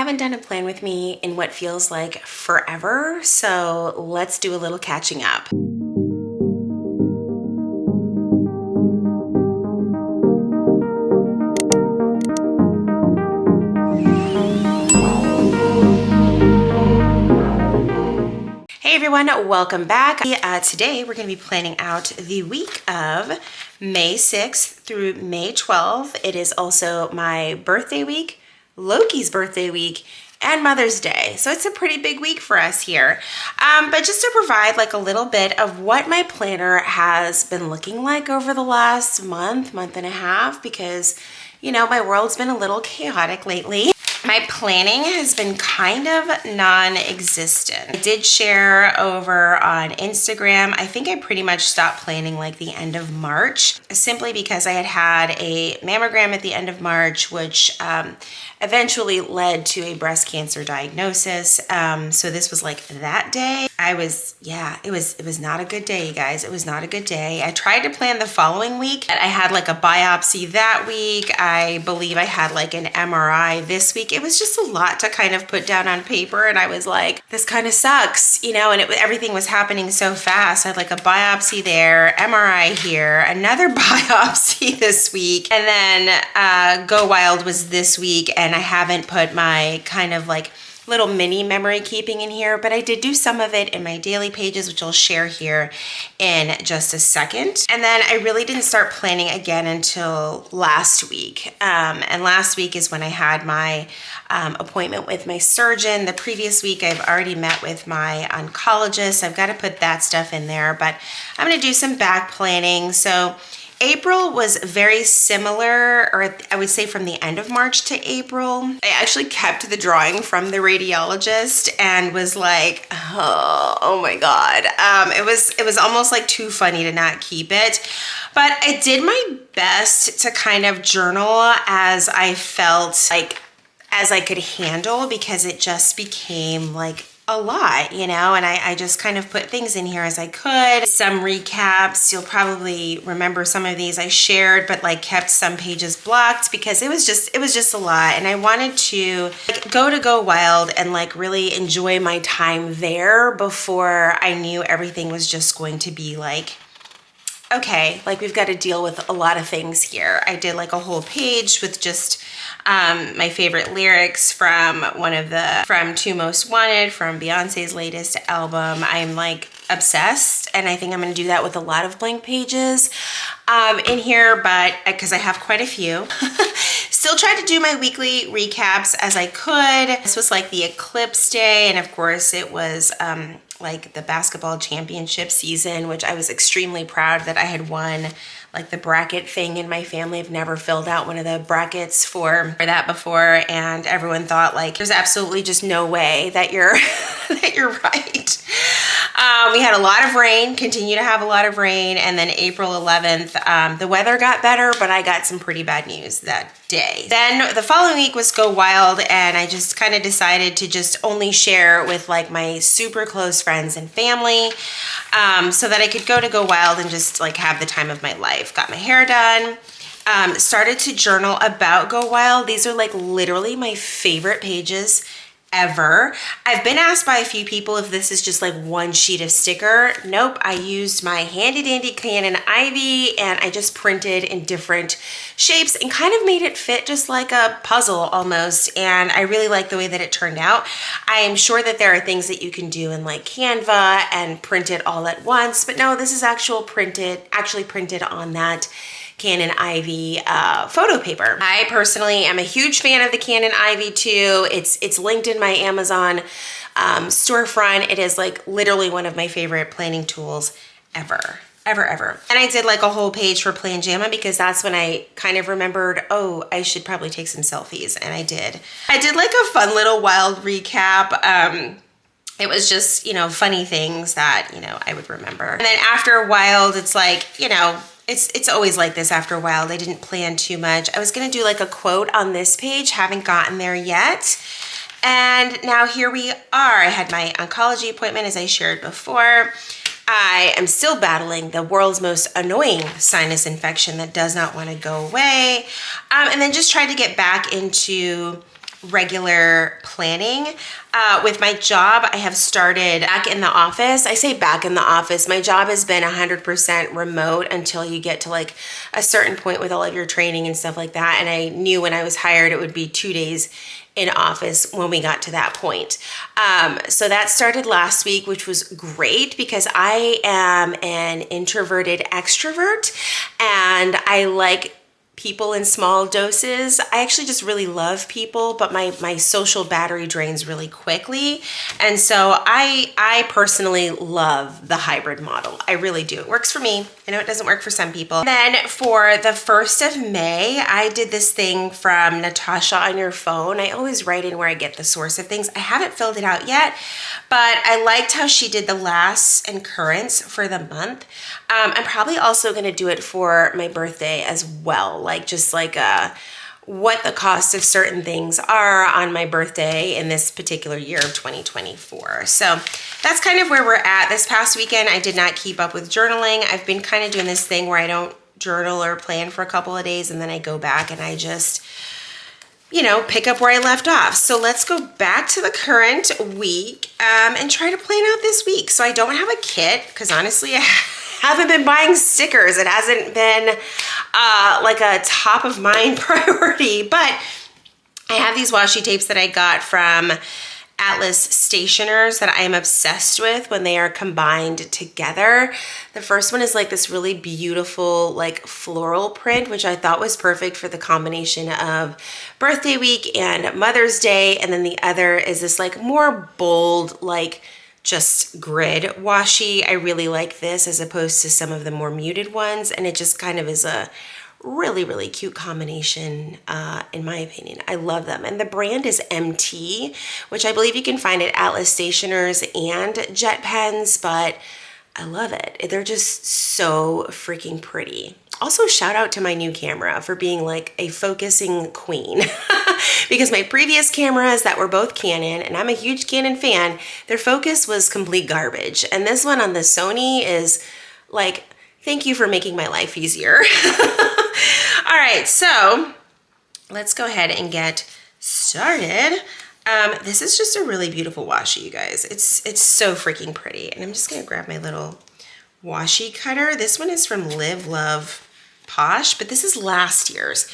haven't done a plan with me in what feels like forever, so let's do a little catching up. Hey everyone, welcome back. Today we're going to be planning out the week of May 6th through May 12th. It is also my birthday week, Loki's birthday week, and Mother's Day. So it's a pretty big week for us here. But just to provide like a little bit of what my planner has been looking like over the last month and a half, because, you know, my world's been a little chaotic lately. My planning has been kind of non-existent. I did share over on Instagram. I think I pretty much stopped planning like the end of March, simply because I had a mammogram at the end of March, which eventually led to a breast cancer diagnosis. So this was like that day. It was not a good day, you guys. It was not a good day. I tried to plan the following week. I had like a biopsy that week. I believe I had like an MRI this week. It was just a lot to kind of put down on paper. And I was like, this kind of sucks, you know, and everything was happening so fast. I had like a biopsy there, MRI here, another biopsy this week. And then Go Wild was this week. And I haven't put my kind of like little mini memory keeping in here, but I did do some of it in my daily pages, which I'll share here in just a second. And then I really didn't start planning again until last week. And last week is when I had my appointment with my surgeon. The previous week, I've already met with my oncologist. I've got to put that stuff in there, but I'm going to do some back planning. So April was very similar, or I would say from the end of March to April. I actually kept the drawing from the radiologist and was like, oh my God. It was almost like too funny to not keep it. But I did my best to kind of journal as I felt like, as I could handle, because it just became like a lot, you know, and I just kind of put things in here as I could. Some recaps, you'll probably remember some of these I shared, but like kept some pages blocked because it was just a lot. And I wanted to like Go Wild and like really enjoy my time there before I knew everything was just going to be like, okay, like we've got to deal with a lot of things here. I did like a whole page with just my favorite lyrics from from Two Most Wanted, from Beyonce's latest album. I'm like obsessed, and I think I'm going to do that with a lot of blank pages in here, but because I have quite a few. Still tried to do my weekly recaps as I could. This was like the eclipse day, and of course it was like the basketball championship season, which I was extremely proud that I had won like the bracket thing in my family. I've never filled out one of the brackets for that before, and everyone thought like there's absolutely just no way that you're that you're right. We had a lot of rain, continue to have a lot of rain, and then April 11th, the weather got better, but I got some pretty bad news that day. Then the following week was Go Wild, and I just kind of decided to just only share with like my super close friends and family, so that I could Go Wild and just like have the time of my life. Got my hair done. Started to journal about Go Wild. These are like literally my favorite pages ever. I've been asked by a few people if this is just like one sheet of sticker. Nope, I used my handy dandy Canon Ivy, and I just printed in different shapes and kind of made it fit just like a puzzle almost, and I really like the way that it turned out. I am sure that there are things that you can do in like Canva and print it all at once, but no, this is actually printed on that Canon Ivy photo paper. I personally am a huge fan of the Canon Ivy too. It's linked in my Amazon storefront. It is like literally one of my favorite planning tools ever. And I did like a whole page for Plan Jamma because that's when I kind of remembered, oh, I should probably take some selfies, and I did. I did like a fun little wild recap. It was just, you know, funny things that, you know, I would remember. And then after Wild, it's like, you know, it's always like this after Wild. I didn't plan too much. I was gonna do like a quote on this page, haven't gotten there yet. And now here we are. I had my oncology appointment, as I shared before. I am still battling the world's most annoying sinus infection that does not want to go away. And then just tried to get back into regular planning. With my job, I have started back in the office. I say back in the office. My job has been 100% remote until you get to like a certain point with all of your training and stuff like that. And I knew when I was hired, it would be 2 days in office when we got to that point. So that started last week, which was great because I am an introverted extrovert and I like people in small doses. I actually just really love people, but my social battery drains really quickly. And so I personally love the hybrid model. I really do. It works for me. I know it doesn't work for some people. Then for the 1st of May, I did this thing from Natasha on Your Phone. I always write in where I get the source of things. I haven't filled it out yet, but I liked how she did the lasts and currents for the month. I'm probably also going to do it for my birthday as well, like just like what the cost of certain things are on my birthday in this particular year of 2024. So that's kind of where we're at. This past weekend, I did not keep up with journaling. I've been kind of doing this thing where I don't journal or plan for a couple of days and then I go back and I just, you know, pick up where I left off. So let's go back to the current week and try to plan out this week. So I don't have a kit because honestly, I haven't been buying stickers. It hasn't been like a top of mind priority, but I have these washi tapes that I got from Atlas Stationers that I am obsessed with when they are combined together. The first one is like this really beautiful like floral print, which I thought was perfect for the combination of birthday week and Mother's Day. And then the other is this like more bold, like just grid washi. I really like this as opposed to some of the more muted ones. And it just kind of is a really, really cute combination, in my opinion. I love them. And the brand is MT, which I believe you can find at Atlas Stationers and Jet Pens, but I love it. They're just so freaking pretty. Also, shout out to my new camera for being like a focusing queen because my previous cameras that were both Canon, and I'm a huge Canon fan, their focus was complete garbage. And this one on the Sony is like, thank you for making my life easier. All right, so let's go ahead and get started. This is just a really beautiful washi, you guys. It's so freaking pretty. And I'm just gonna grab my little washi cutter. This one is from Live Love Posh, but this is last year's.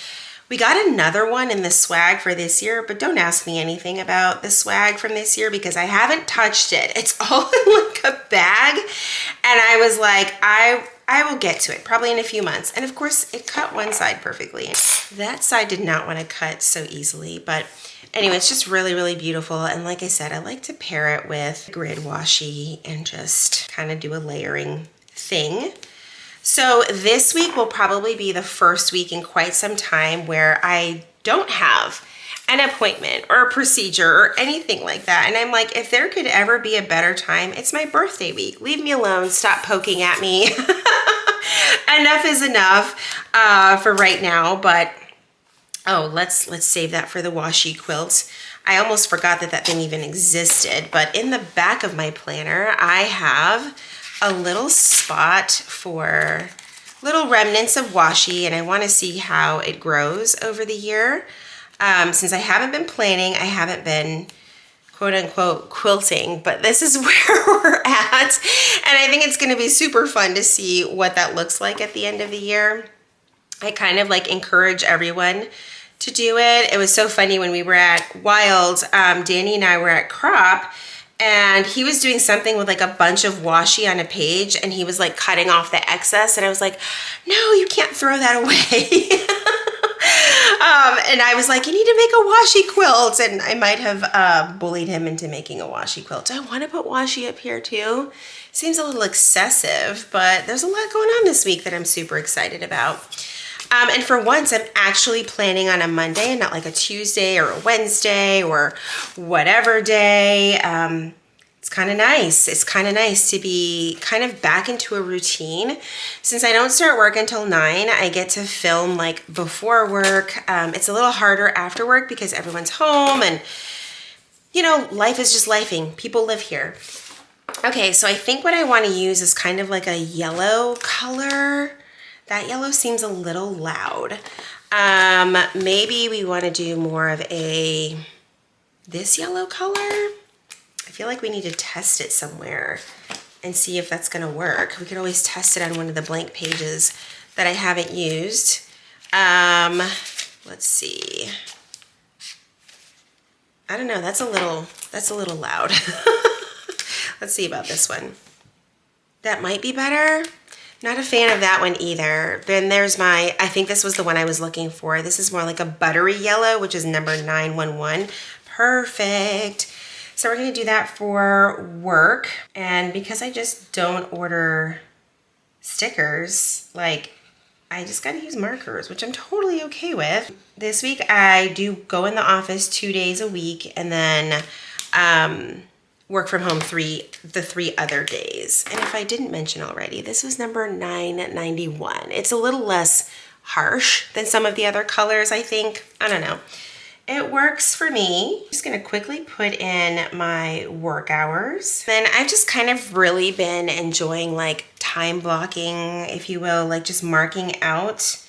We got another one in the swag for this year, but don't ask me anything about the swag from this year because I haven't touched it. It's all in like a bag. And I was like, I will get to it probably in a few months. And of course it cut one side perfectly. That side did not want to cut so easily, but anyway, it's just really, really beautiful. And like I said, I like to pair it with grid washi and just kind of do a layering thing. So this week will probably be the first week in quite some time where I don't have an appointment or a procedure or anything like that. And I'm like, if there could ever be a better time, it's my birthday week. Leave me alone. Stop poking at me. Enough is enough for right now. But oh, let's save that for the washi quilts. I almost forgot that that thing even existed. But in the back of my planner, I have a little spot for little remnants of washi, and I want to see how it grows over the year. Since I haven't been planning, I haven't been quote unquote quilting, but this is where we're at. And I think it's going to be super fun to see what that looks like at the end of the year. I kind of like encourage everyone to do it. It was so funny when we were at Wild, Danny and I were at Crop, and he was doing something with like a bunch of washi on a page and he was like cutting off the excess. And I was like, no, you can't throw that away. And I was like, you need to make a washi quilt. And I might have bullied him into making a washi quilt. Do I want to put washi up here too? Seems a little excessive, but there's a lot going on this week that I'm super excited about. And for once, I'm actually planning on a Monday and not like a Tuesday or a Wednesday or whatever day. It's kind of nice. It's kind of nice to be kind of back into a routine. Since I don't start work until 9, I get to film like before work. It's a little harder after work because everyone's home and, you know, life is just lifing. People live here. Okay, so I think what I want to use is kind of like a yellow color. That yellow seems a little loud. Maybe we want to do more of a this yellow color. I feel like we need to test it somewhere and see if that's gonna work. We could always test it on one of the blank pages that I haven't used. Let's see. I don't know, that's a little loud. Let's see about this one. That might be better. Not a fan of that one either. Then there's I think this was the one I was looking for. This is more like a buttery yellow, which is number 911. Perfect. So we're gonna do that for work. And because I just don't order stickers, like I just gotta use markers, which I'm totally okay with. This week I do go in the office 2 days a week and then work from home the 3 other days. And if I didn't mention already, this was number 991. It's a little less harsh than some of the other colors, I think. I don't know. It works for me. I'm just gonna quickly put in my work hours. Then I've just kind of really been enjoying like time blocking, if you will, like just marking out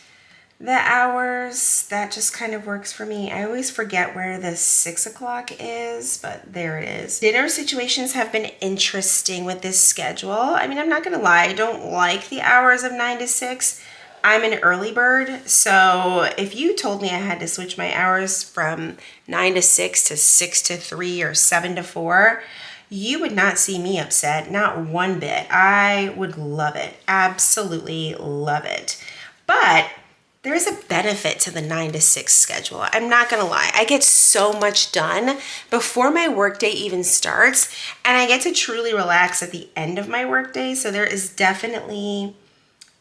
the hours. That just kind of works for me. I always forget where the 6 o'clock is, but there it is. Dinner situations have been interesting with this schedule. I mean, I'm not gonna lie, I don't like the hours of 9 to 6. I'm an early bird, so if you told me I had to switch my hours from 9 to 6 to 6 to 3 or 7 to 4, you would not see me upset, not one bit. I would love it, absolutely love it. But there is a benefit to the 9 to 6 schedule. I'm not gonna lie, I get so much done before my workday even starts, and I get to truly relax at the end of my workday, so there is definitely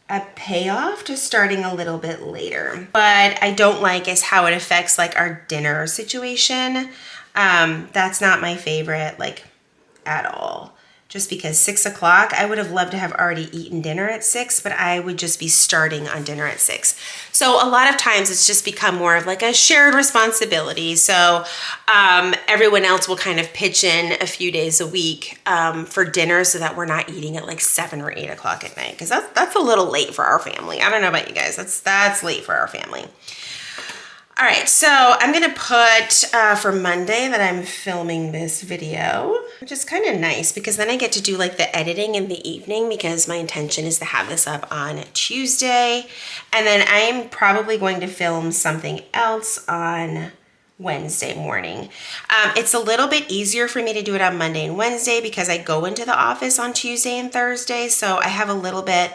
a payoff to starting a little bit later. What I don't like is how it affects like our dinner situation. That's not my favorite, like at all. Just because 6 o'clock, I would have loved to have already eaten dinner at 6, but I would just be starting on dinner at 6. So a lot of times it's just become more of like a shared responsibility. So everyone else will kind of pitch in a few days a week for dinner so that we're not eating at like 7 or 8 o'clock at night. Because that's a little late for our family. I don't know about you guys, that's late for our family. All right, so I'm gonna put for Monday that I'm filming this video, which is kind of nice because then I get to do like the editing in the evening because my intention is to have this up on Tuesday. And then I'm probably going to film something else on Wednesday morning. It's a little bit easier for me to do it on Monday and Wednesday because I go into the office on Tuesday and Thursday. So I have a little bit,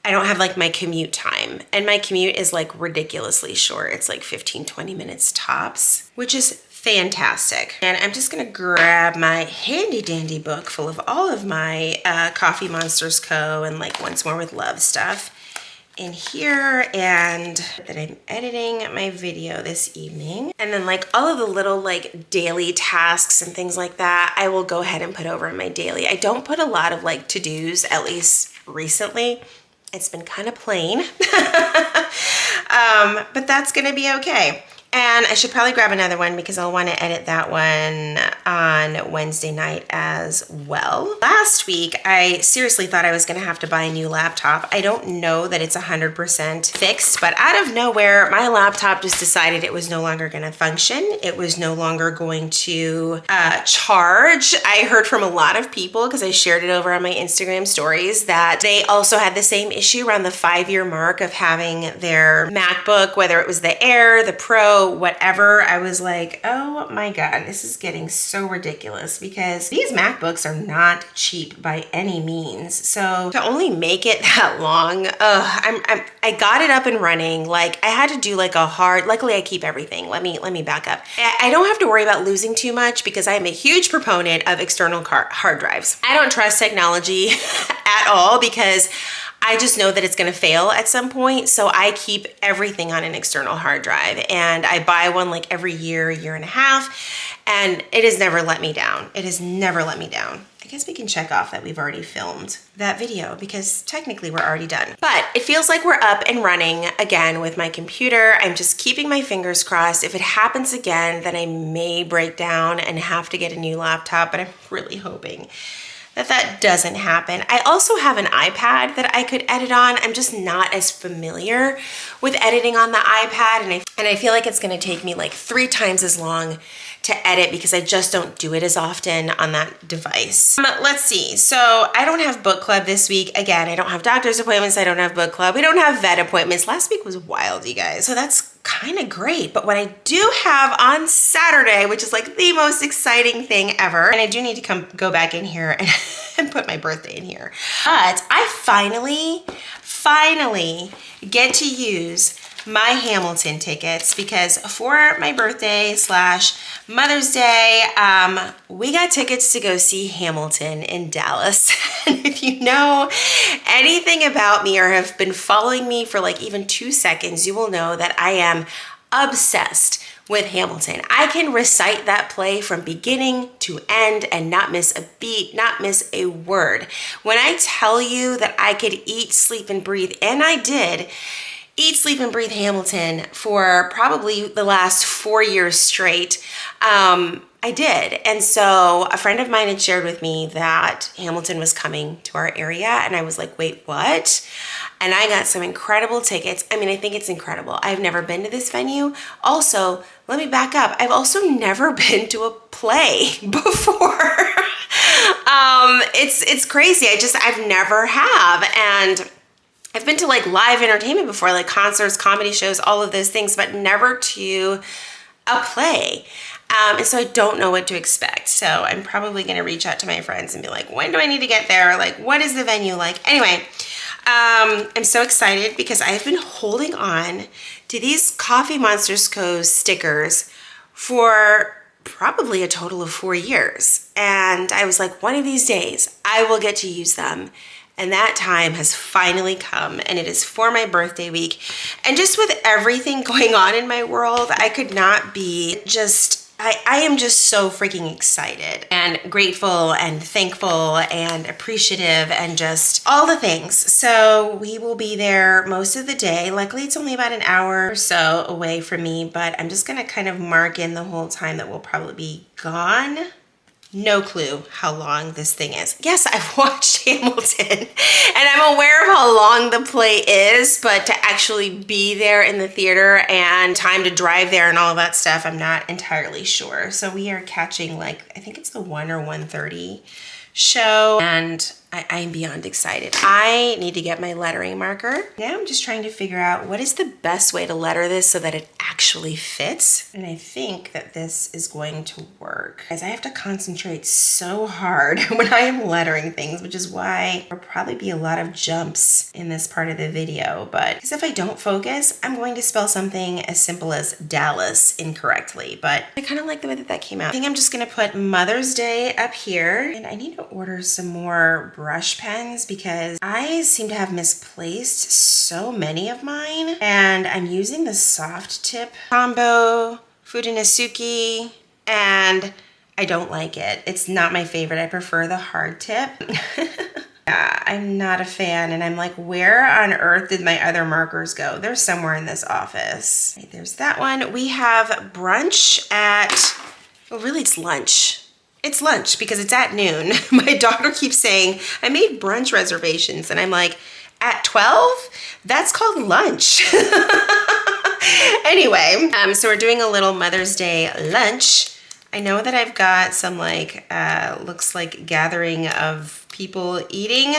I don't have like my commute time, and my commute is like ridiculously short. It's like 15-20 minutes tops, which is fantastic. And I'm just gonna grab my handy dandy book full of all of my Coffee Monsters Co. and like Once More with Love stuff in here, and that I'm editing my video this evening. And then like all of the little like daily tasks and things like that, I will go ahead and put over in my daily. I don't put a lot of like to-dos, at least recently. It's been kind of plain, but that's gonna be okay. And I should probably grab another one because I'll want to edit that one on Wednesday night as well. Last week, I seriously thought I was going to have to buy a new laptop. I don't know that it's 100% fixed, but out of nowhere, my laptop just decided it was no longer going to function. It was no longer going to charge. I heard from a lot of people because I shared it over on my Instagram stories that they also had the same issue around the 5-year mark of having their MacBook, whether it was the Air, the Pro, whatever. I was like, oh my God, this is getting so ridiculous because these MacBooks are not cheap by any means. So to only make it that long, I got it up and running. Like I had to do like a hard, luckily I keep everything. Let me back up. I don't have to worry about losing too much because I'm a huge proponent of external hard drives. I don't trust technology at all because I just know that it's gonna fail at some point. So I keep everything on an external hard drive and I buy one like every year and a half, and it has never let me down. It has never let me down. I guess we can check off that we've already filmed that video because technically we're already done. But it feels like we're up and running again with my computer. I'm just keeping my fingers crossed. If it happens again, then I may break down and have to get a new laptop, but I'm really hoping that doesn't happen. I also have an iPad that I could edit on. I'm just not as familiar with editing on the iPad, and And I feel like it's gonna take me like 3 times as long to edit because I just don't do it as often on that device. Let's see, so I don't have book club this week. Again, I don't have doctor's appointments, I don't have book club, we don't have vet appointments. Last week was wild, you guys. So that's kind of great. But what I do have on Saturday, which is like the most exciting thing ever, and I do need to go back in here and put my birthday in here. But I finally get to use my Hamilton tickets because for my birthday / Mother's Day, we got tickets to go see Hamilton in Dallas. And if you know anything about me or have been following me for like even 2 seconds, you will know that I am obsessed with Hamilton. I can recite that play from beginning to end and not miss a beat, not miss a word. When I tell you that I could eat, sleep, and breathe, and I did, eat, sleep, and breathe Hamilton for probably the last 4 years straight. I did. And so a friend of mine had shared with me that Hamilton was coming to our area. And I was like, wait, what? And I got some incredible tickets. I mean, I think it's incredible. I've never been to this venue. Also, let me back up. I've also never been to a play before. It's crazy. I've never have. And I've been to like live entertainment before, like concerts, comedy shows, all of those things, but never to a play. And so I don't know what to expect. So I'm probably going to reach out to my friends and be like, when do I need to get there? Like, what is the venue like? Anyway, I'm so excited because I've been holding on to these Coffee Monsters Co. stickers for probably a total of 4 years. And I was like, one of these days I will get to use them. And that time has finally come, and it is for my birthday week. And just with everything going on in my world, I could not be just, I am just so freaking excited and grateful and thankful and appreciative and just all the things. So we will be there most of the day. Luckily, it's only about an hour or so away from me, but I'm just gonna kind of mark in the whole time that we'll probably be gone. No clue how long this thing is. Yes, I've watched Hamilton and I'm aware of how long the play is, but to actually be there in the theater and time to drive there and all of that stuff, I'm not entirely sure. So we are catching like, I think it's the 1 or 1:30 show, and I am beyond excited. I need to get my lettering marker. Now I'm just trying to figure out what is the best way to letter this so that it actually fits. And I think that this is going to work, as I have to concentrate so hard when I am lettering things, which is why there'll probably be a lot of jumps in this part of the video. But because if I don't focus, I'm going to spell something as simple as Dallas incorrectly. But I kind of like the way that came out. I think I'm just gonna put Mother's Day up here, and I need to order some more brush pens because I seem to have misplaced so many of mine, and I'm using the soft tip combo Fudinasuki and I don't like it. It's not my favorite. I prefer the hard tip. Yeah, I'm not a fan, and I'm like, where on earth did my other markers go? They're somewhere in this office. Right, there's that one. We have brunch at, well, really it's lunch. It's lunch because it's at noon. My daughter keeps saying, I made brunch reservations, and I'm like, at 12? That's called lunch. Anyway, so we're doing a little Mother's Day lunch. I know that I've got some like, looks like gathering of people eating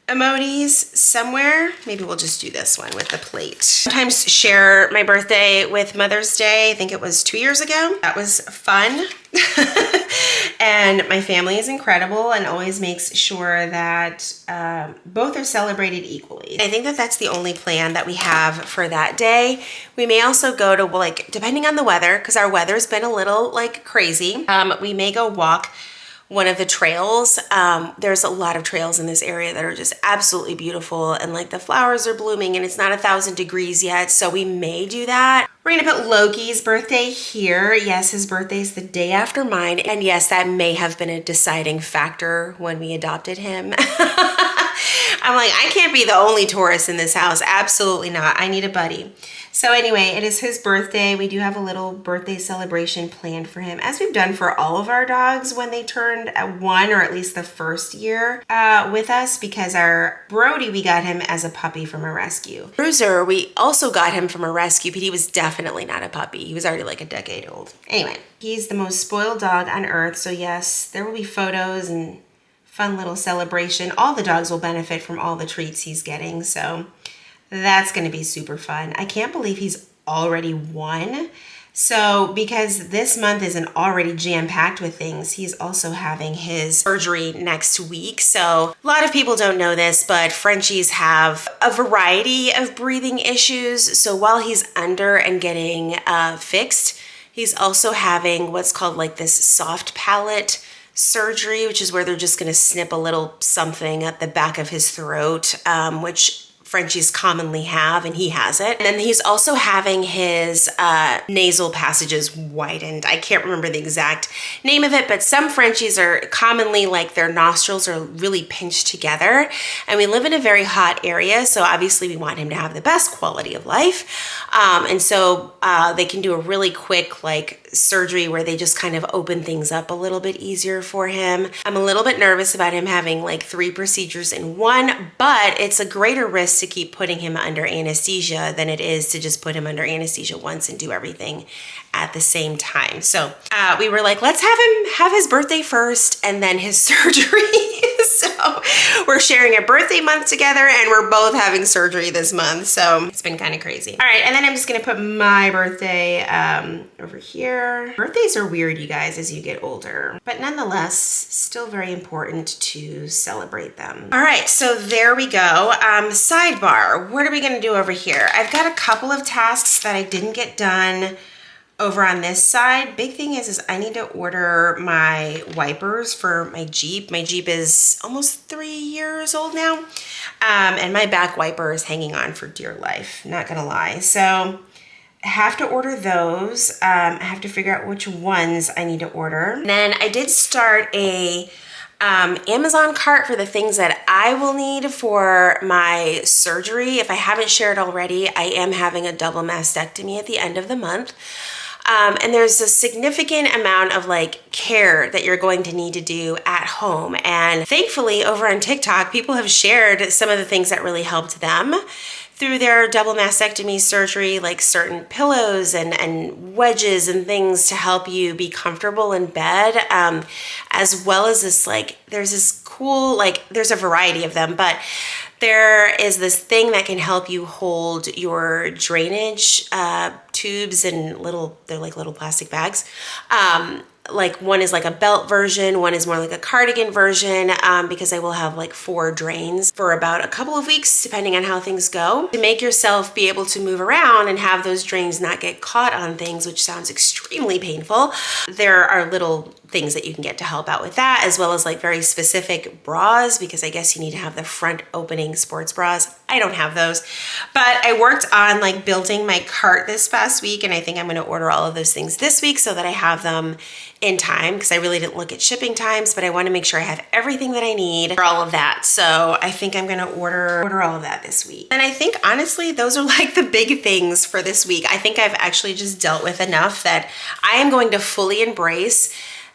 emojis somewhere. Maybe we'll just do this one with the plate. Sometimes share my birthday with Mother's Day. I think it was 2 years ago. That was fun. And my family is incredible and always makes sure that both are celebrated equally. I think that that's the only plan that we have for that day. We may also go to, like, depending on the weather, because our weather's been a little like crazy, we may go walk one of the trails. There's a lot of trails in this area that are just absolutely beautiful, and like the flowers are blooming and it's not 1,000 degrees yet, so we may do that. We're gonna put Loki's birthday here. Yes, his birthday's the day after mine, and yes, that may have been a deciding factor when we adopted him. I'm like, I can't be the only Taurus in this house. Absolutely not. I need a buddy. So anyway, it is his birthday. We do have a little birthday celebration planned for him, as we've done for all of our dogs when they turned 1, or at least the first year with us, because our Brody, we got him as a puppy from a rescue. Bruiser, we also got him from a rescue, but he was definitely not a puppy. He was already like a decade old. Anyway, he's the most spoiled dog on earth. So yes, there will be photos and fun little celebration. All the dogs will benefit from all the treats he's getting. So that's going to be super fun. I can't believe he's already 1. So because this month isn't already jam-packed with things, he's also having his surgery next week. So a lot of people don't know this, but Frenchies have a variety of breathing issues. So while he's under and getting fixed, he's also having what's called like this soft palate surgery, which is where they're just going to snip a little something at the back of his throat, which Frenchies commonly have, and he has it. And then he's also having his nasal passages widened. I can't remember the exact name of it, but some Frenchies are commonly like their nostrils are really pinched together. And we live in a very hot area, so obviously we want him to have the best quality of life. And so they can do a really quick like surgery where they just kind of open things up a little bit easier for him. I'm a little bit nervous about him having like 3 procedures in one, but it's a greater risk to keep putting him under anesthesia than it is to just put him under anesthesia once and do everything at the same time. So we were like, let's have him have his birthday first and then his surgery. So we're sharing a birthday month together, and we're both having surgery this month. So it's been kind of crazy. All right, and then I'm just gonna put my birthday over here. Birthdays are weird, you guys, as you get older, but nonetheless, still very important to celebrate them. All right, so there we go. Sidebar, what are we gonna do over here? I've got a couple of tasks that I didn't get done over on this side. Big thing is I need to order my wipers for my Jeep. My Jeep is almost 3 years old now. And my back wiper is hanging on for dear life, not gonna lie. So I have to order those. I have to figure out which ones I need to order. And then I did start a Amazon cart for the things that I will need for my surgery. If I haven't shared already, I am having a double mastectomy at the end of the month. And there's a significant amount of like care that you're going to need to do at home. And thankfully over on TikTok, people have shared some of the things that really helped them through their double mastectomy surgery, like certain pillows and wedges and things to help you be comfortable in bed, as well as this like, there's this cool, like there's a variety of them, but there is this thing that can help you hold your drainage tubes and they're like little plastic bags. Like one is like a belt version, one is more like a cardigan version, because I will have like 4 drains for about a couple of weeks, depending on how things go, to make yourself be able to move around and have those drains not get caught on things, which sounds extremely painful. There are little things that you can get to help out with that, as well as like very specific bras, because I guess you need to have the front opening sports bras. I don't have those, but I worked on like building my cart this past week, and I think I'm going to order all of those things this week so that I have them in time, because I really didn't look at shipping times, but I want to make sure I have everything that I need for all of that. So I think I'm going to order all of that this week. And I think honestly, those are like the big things for this week. I think I've actually just dealt with enough that I am going to fully embrace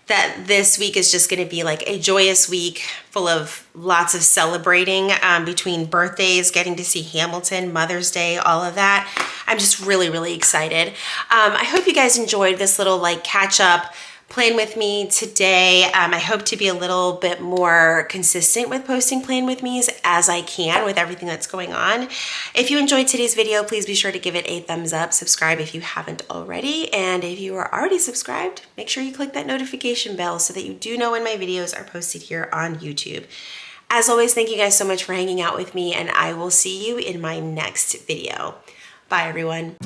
that this week is just going to be like a joyous week full of lots of celebrating, between birthdays, getting to see Hamilton, Mother's Day, all of that. I'm just really, really excited. I hope you guys enjoyed this little like catch up plan with me today. I hope to be a little bit more consistent with posting plan with me's as I can with everything that's going on. If you enjoyed today's video, please be sure to give it a thumbs up, subscribe if you haven't already, and if you are already subscribed, make sure you click that notification bell so that you do know when my videos are posted here on YouTube. As always, thank you guys so much for hanging out with me, and I will see you in my next video. Bye, everyone.